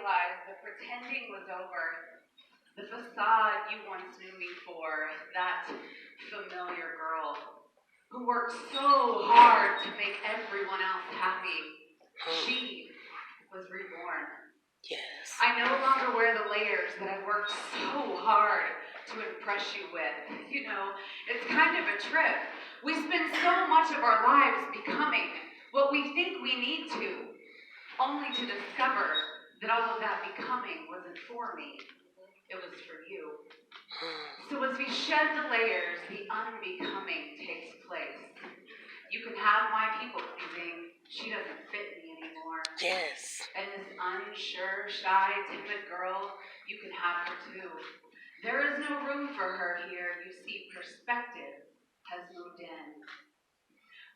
realized the pretending was over. The facade you once knew me for, that familiar girl who worked so hard to make everyone else happy, she was reborn. Yes. I no longer wear the layers that I worked so hard to impress you with. You know, it's kind of a trip. We spend so much of our lives becoming what we think we need to, only to discover that all of that becoming wasn't for me. It was for you. So as we shed the layers, the unbecoming takes place. You can have my people pleasing. She doesn't fit me anymore. Yes. And this unsure, shy, timid girl, you can have her too. There is no room for her here. You see, perspective has moved in.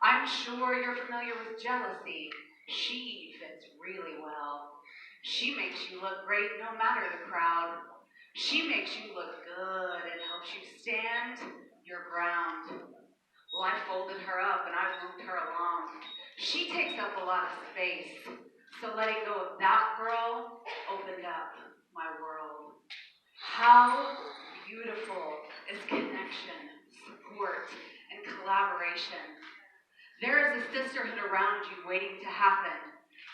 I'm sure you're familiar with jealousy. She fits really well. She makes you look great no matter the crowd. She makes you look good and helps you stand your ground. Well, I folded her up and I moved her along. She takes up a lot of space. So letting go of that girl opened up my world. How beautiful is connection, support, and collaboration. There is a sisterhood around you waiting to happen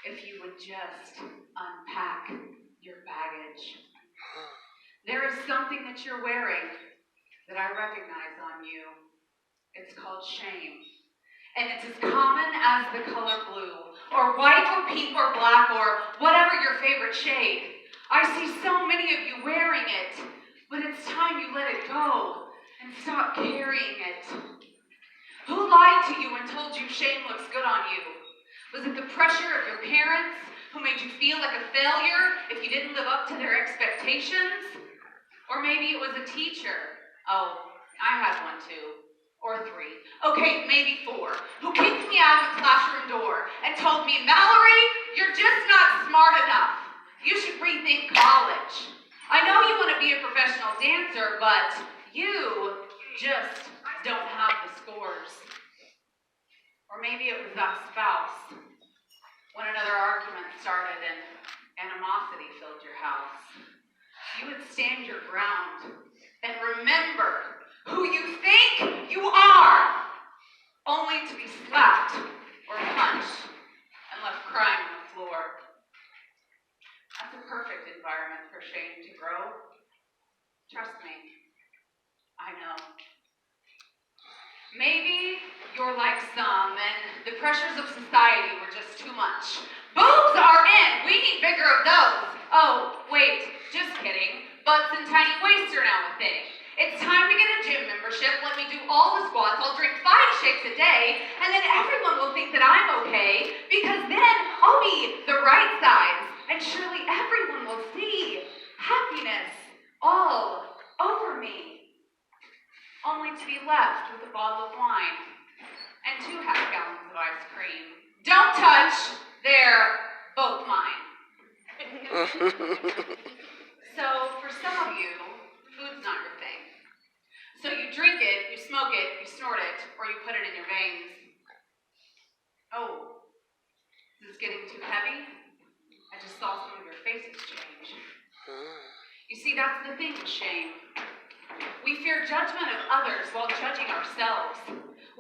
if you would just unpack your baggage. There is something that you're wearing that I recognize on you. It's called shame. And it's as common as the color blue, or white, or pink, or black, or whatever your favorite shade. I see so many of you wearing it, but it's time you let it go and stop carrying it. Who lied to you and told you shame looks good on you? Was it the pressure of your parents who made you feel like a failure if you didn't live up to their expectations? Or maybe it was a teacher. Oh, I had one too. Or 3. Okay, maybe 4. Who kicked me out of the classroom door and told me, Mallory, you're just not smart enough. You should rethink college. I know you want to be a professional dancer, but you just don't have the scores. Or maybe it was that spouse when another argument started and animosity filled your house. You would stand your ground and remember who you think you are, only to be slapped or punched and left crying on the floor. That's a perfect environment for shame to grow. Trust me, I know. Maybe you're like some and the pressures of society were just too much. Boobs are in! We need bigger of those! Oh, wait, just kidding. Butts and tiny waists are now a thing. It's time to get a gym membership, let me do all the squats, I'll drink 5 shakes a day, and then everyone will think that I'm okay, because then I'll be the right size, and surely everyone will see happiness all over me. Only to be left with a bottle of wine and 2 half-gallons of ice cream. Don't touch, they're both mine. So, for some of you, food's not your thing. So you drink it, you smoke it, you snort it, or you put it in your veins. Oh, is this getting too heavy? I just saw some of your faces change. You see, that's the thing with shame. We fear judgment of others while judging ourselves.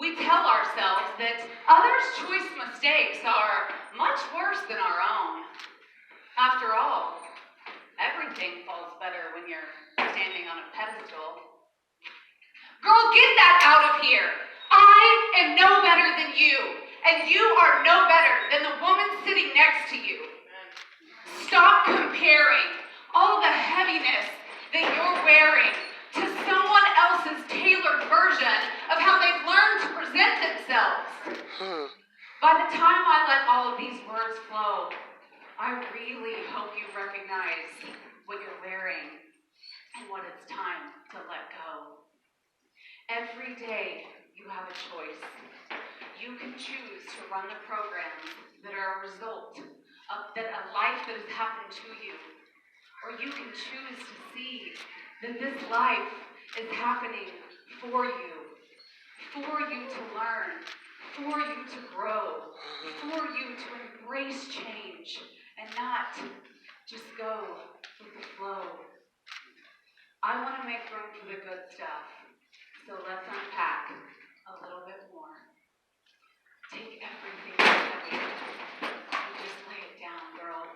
We tell ourselves that others' choice mistakes are much worse than our own. After all, everything falls better when you're standing on a pedestal. Girl, get that out of here. I am no better than you, and you are no better than the woman sitting next to you. Stop comparing all the heaviness that you're wearing to someone else's tailored version of how they've learned to present themselves. By the time I let all of these words flow, I really hope you recognize what you're wearing and what it's time to let go. Every day you have a choice. You can choose to run the programs that are a result of a life that has happened to you. Or you can choose to see that this life is happening for you to learn, for you to grow, for you to embrace change and not Just go with the flow. I want to make room for the good stuff, so let's unpack a little bit more. Take everything that's heavy and just lay it down, girl.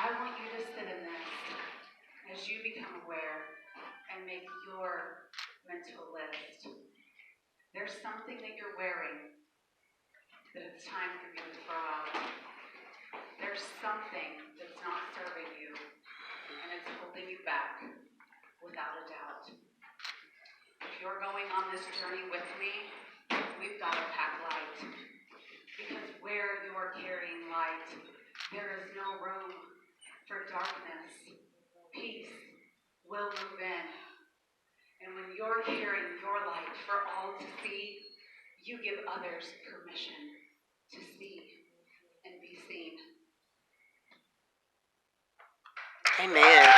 I want you to sit in this as you become aware and make your mental list. There's something that you're wearing that it's time for you to throw out. There's something that's not serving you, and it's holding you back, without a doubt. If you're going on this journey with me, we've got to pack light. Because where you're carrying light, there is no room for darkness. Peace will move in. And when you're carrying your light for all to see, you give others permission to see and be seen. Amen.